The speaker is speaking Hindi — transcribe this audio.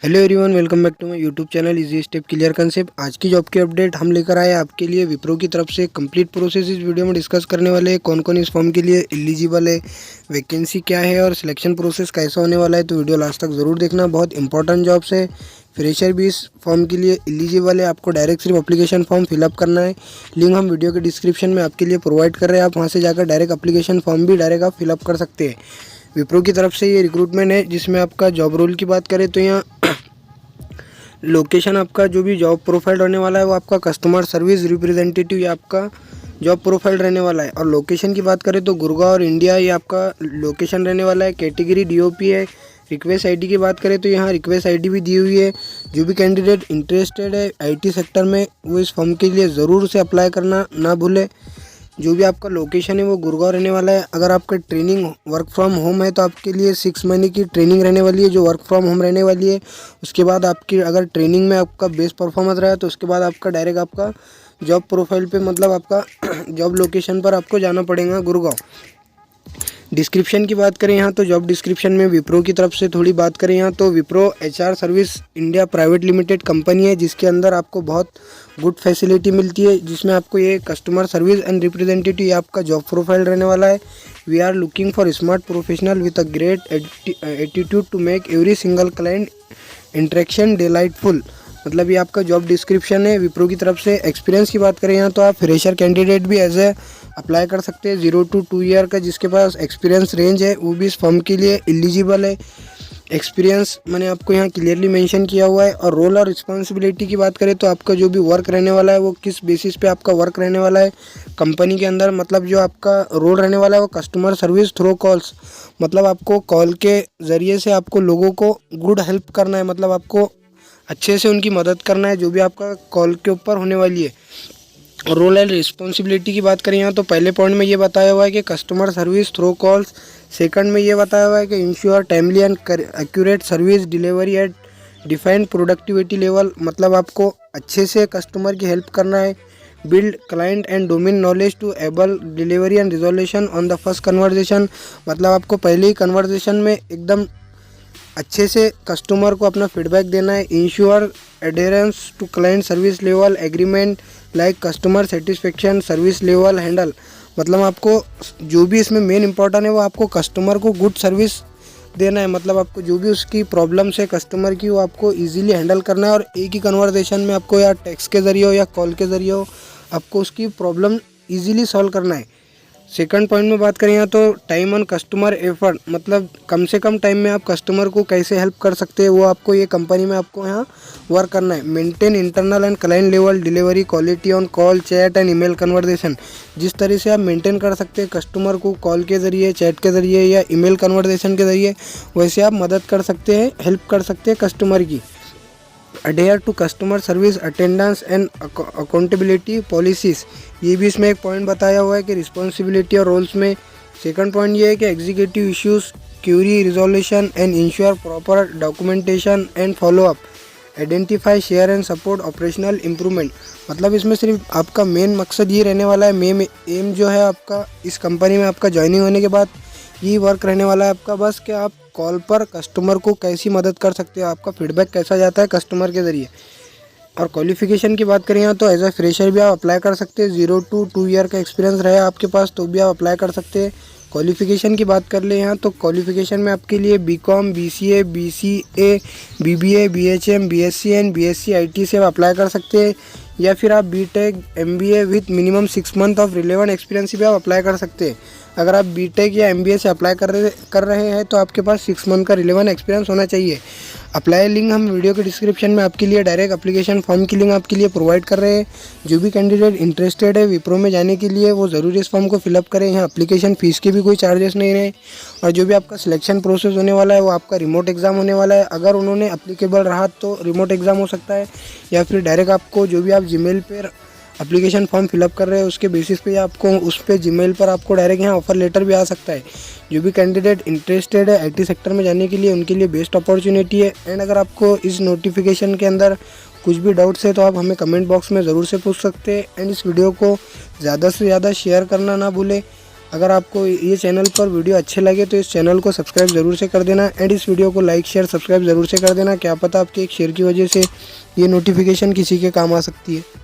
Hello everyone, welcome back to my YouTube channel easy step clear concept. आज की जॉब की अपडेट हम लेकर आए आपके लिए विप्रो की तरफ से। कंप्लीट प्रोसेस इस वीडियो में डिस्कस करने वाले हैं। कौन कौन इस फॉर्म के लिए एलिजिबल है, वैकेंसी क्या है और सिलेक्शन प्रोसेस कैसा होने वाला है, तो वीडियो लास्ट तक ज़रूर देखना। बहुत इंपॉर्टेंट जॉब्स है। फ्रेशर भी इस फॉर्म के लिए एलिजिबल है। आपको डायरेक्ट सिर्फ एप्लीकेशन फॉर्म फिलअप करना है। लिंक हम वीडियो के डिस्क्रिप्शन में आपके लिए प्रोवाइड कर रहे हैं। आप वहाँ से जाकर डायरेक्ट एप्लीकेशन फॉर्म भी डायरेक्ट आप फिलअप कर सकते हैं। विप्रो की तरफ से ये रिक्रूटमेंट है, जिसमें आपका जॉब रोल की बात करें तो यहाँ लोकेशन आपका जो भी जॉब प्रोफाइल रहने वाला है वो आपका कस्टमर सर्विस रिप्रेजेंटेटिव, ये आपका जॉब प्रोफाइल रहने वाला है। और लोकेशन की बात करें तो गुड़गांव और इंडिया ये आपका लोकेशन रहने वाला है। कैटेगरी डीओपी है। रिक्वेस्ट आईडी की बात करें तो यहाँ रिक्वेस्ट आईडी भी दी हुई है। जो भी कैंडिडेट इंटरेस्टेड है आईटी सेक्टर में वो इस फॉर्म के लिए ज़रूर से अप्लाई करना ना भूले। जो भी आपका लोकेशन है वो गुड़गांव रहने वाला है। अगर आपका ट्रेनिंग वर्क फ्रॉम होम है तो आपके लिए 6 महीने की ट्रेनिंग रहने वाली है, जो वर्क फ्रॉम होम रहने वाली है। उसके बाद आपकी अगर ट्रेनिंग में आपका बेस्ट परफॉर्मेंस रहा तो उसके बाद आपका डायरेक्ट आपका जॉब प्रोफाइल पे मतलब आपका जॉब लोकेशन पर आपको जाना पड़ेगा गुड़गांव। डिस्क्रिप्शन की बात करें यहाँ तो जॉब डिस्क्रिप्शन में विप्रो की तरफ से थोड़ी बात करें यहाँ तो Wipro HR service India private limited company है, जिसके अंदर आपको बहुत गुड फैसिलिटी मिलती है। जिसमें आपको ये कस्टमर सर्विस एंड रिप्रेजेंटेटिव ये आपका जॉब प्रोफाइल रहने वाला है। We are looking for smart professional with a great attitude to make every single client interaction delightful. मतलब ये आपका जॉब डिस्क्रिप्शन है विप्रो की तरफ से। एक्सपीरियंस की बात करें यहाँ तो आप फ्रेशर कैंडिडेट भी एज ए अप्लाई कर सकते हैं। 0 to 2 ईयर का जिसके पास एक्सपीरियंस रेंज है वो भी इस फॉर्म के लिए एलिजिबल है। एक्सपीरियंस मैंने आपको यहाँ क्लियरली मेंशन किया हुआ है। और रोल और रिस्पॉन्सिबिलिटी की बात करें तो आपका जो भी वर्क रहने वाला है वो किस बेसिस पे आपका वर्क रहने वाला है कंपनी के अंदर। मतलब जो आपका रोल रहने वाला है वो कस्टमर सर्विस थ्रू कॉल्स, मतलब आपको कॉल के ज़रिए से आपको लोगों को गुड हेल्प करना है, मतलब आपको अच्छे से उनकी मदद करना है जो भी आपका कॉल के ऊपर होने वाली है। और रोल एंड रिस्पॉन्सिबिलिटी की बात करें यहाँ तो पहले पॉइंट में ये बताया हुआ है कि customer service through calls. Second में ये बताया हुआ है कि ensure timely and accurate service delivery at defined productivity level, मतलब आपको अच्छे से कस्टमर की हेल्प करना है। Build client and domain knowledge to able delivery and resolution on the first conversation, मतलब आपको पहले ही कन्वर्जेशन में एकदम अच्छे से कस्टमर को अपना फीडबैक देना है। Ensure adherence to client service level agreement like customer satisfaction service level handle, मतलब आपको जो भी इसमें मेन इंपॉर्टेंट है वो आपको कस्टमर को गुड सर्विस देना है। मतलब आपको जो भी उसकी प्रॉब्लम्स है कस्टमर की वो आपको इजीली हैंडल करना है। और एक ही कन्वर्सेशन में आपको या टेक्स्ट के ज़रिए हो या कॉल के ज़रिए हो आपको उसकी प्रॉब्लम इजीली सॉल्व करना है। सेकंड पॉइंट में बात करें यहाँ तो टाइम ऑन कस्टमर एफर्ट, मतलब कम से कम टाइम में आप कस्टमर को कैसे हेल्प कर सकते हैं वो आपको ये कंपनी में आपको यहाँ वर्क करना है। Maintain internal and client level delivery quality on call chat and email conversation, जिस तरह से आप मेंटेन कर सकते हैं कस्टमर को कॉल के ज़रिए, चैट के ज़रिए या ईमेल कन्वर्सेशन के ज़रिए, वैसे आप मदद कर सकते हैं, हेल्प कर सकते हैं कस्टमर की। Adhere to customer service attendance and accountability policies, ये भी इसमें एक पॉइंट बताया हुआ है कि रिस्पॉन्सिबिलिटी और रोल्स में। सेकंड पॉइंट ये है कि executive issues query resolution and ensure proper documentation and follow up, identify share and support operational improvement, मतलब इसमें सिर्फ आपका मेन मकसद ये रहने वाला है, मेन एम जो है आपका इस कंपनी में आपका ज्वाइनिंग होने के बाद ये वर्क रहने वाला है आपका, बस कि आप कॉल पर कस्टमर को कैसी मदद कर सकते हो, आपका फीडबैक कैसा जाता है कस्टमर के ज़रिए। और क्वालिफिकेशन की बात करें यहाँ तो एज ए फ्रेशर भी आप अप्लाई कर सकते हैं। 0 to 2 ईयर का एक्सपीरियंस रहे आपके पास तो भी आप अप्लाई कर सकते हैं। क्वालिफिकेशन की बात कर ले यहाँ तो क्वालिफिकेशन में आपके लिए B.Com BCA BCA BBA BHM BSc and BSc IT से आप अप्लाई कर सकते हैं। या फिर आप B.tech MBA with minimum 6 month of relevant experience भी आप अप्लाई कर सकते हैं। अगर आप B.tech या MBA से अप्लाई कर रहे हैं तो आपके पास 6 मंथ का रिलेवेंट एक्सपीरियंस होना चाहिए। अप्लाई लिंक हम वीडियो के डिस्क्रिप्शन में आपके लिए डायरेक्ट एप्लीकेशन फॉर्म की लिंक आपके लिए प्रोवाइड कर रहे हैं। जो भी कैंडिडेट इंटरेस्टेड है विप्रो में जाने के लिए वो ज़रूर इस फॉर्म को फिलअप करें। यहाँ एप्लीकेशन फ़ीस के भी कोई चार्जेस नहीं रहे। और जो भी आपका सिलेक्शन प्रोसेस होने वाला है वो आपका रिमोट एग्ज़ाम होने वाला है। अगर उन्होंने अप्लीकेबल रहा तो रिमोट एग्ज़ाम हो सकता है, या फिर डायरेक्ट आपको जो भी आप जीमेल पर एप्लीकेशन फॉर्म फिलअप कर रहे हैं उसके बेसिस पे आपको उस पर जीमेल पर आपको डायरेक्ट यहाँ ऑफर लेटर भी आ सकता है। जो भी कैंडिडेट इंटरेस्टेड है आईटी सेक्टर में जाने के लिए उनके लिए बेस्ट अपॉर्चुनिटी है। एंड अगर आपको इस नोटिफिकेशन के अंदर कुछ भी डाउट्स है तो आप हमें कमेंट बॉक्स में ज़रूर से पूछ सकते हैं। एंड इस वीडियो को ज़्यादा से ज़्यादा शेयर करना ना भूलें। अगर आपको ये चैनल पर वीडियो अच्छे लगे तो इस चैनल को सब्सक्राइब ज़रूर से कर देना एंड इस वीडियो को लाइक शेयर सब्सक्राइब ज़रूर से कर देना। क्या पता आपके एक शेयर की वजह से ये नोटिफिकेशन किसी के काम आ सकती है।